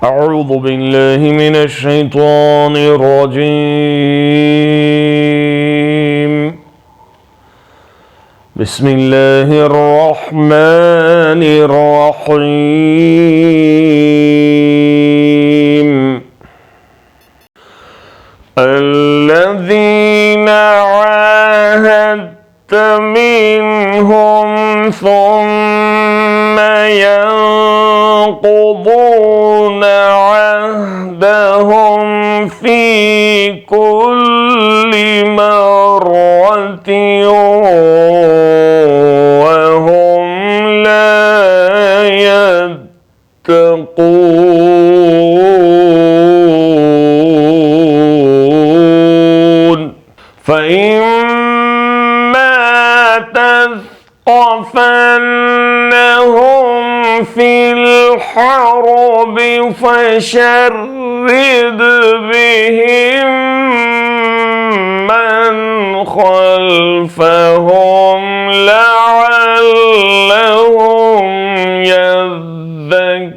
أعوذ بالله من الشيطان الرجيم بسم الله الرحمن الرحيم الذين عاهدت منهم ثم ينقضون عهدهم في كل مرة وهم لا يتقون فإما تثقفنهم في الحرب فشرد بهم من خلفهم لعلهم يذكرون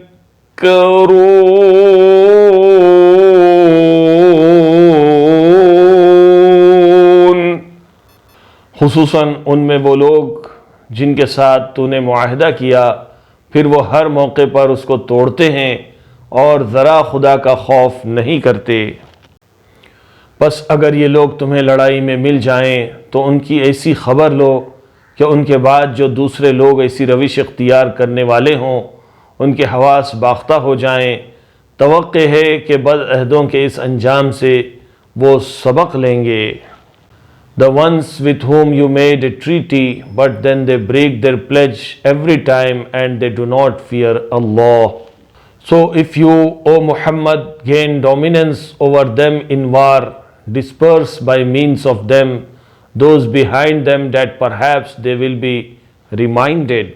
खुसूसन उनमें वो लोग जिनके साथ तूने मुआहदा किया फिर वो हर मौके पर उसको तोड़ते हैं और ज़रा खुदा का खौफ नहीं करते। बस अगर ये लोग तुम्हें लड़ाई में मिल जाएं तो उनकी ऐसी ख़बर लो कि उनके बाद जो दूसरे लोग ऐसी रविश इख्तियार करने वाले हों उनके हवास बाख्ता हो जाएं। तवक्के है कि बदअहदों के इस अंजाम से वो सबक लेंगे। The ones with whom you made a treaty, but then they break their pledge every time and they do not fear Allah. So if you, O Muhammad, gain dominance over them in war, disperse by means of them those behind them that perhaps they will be reminded.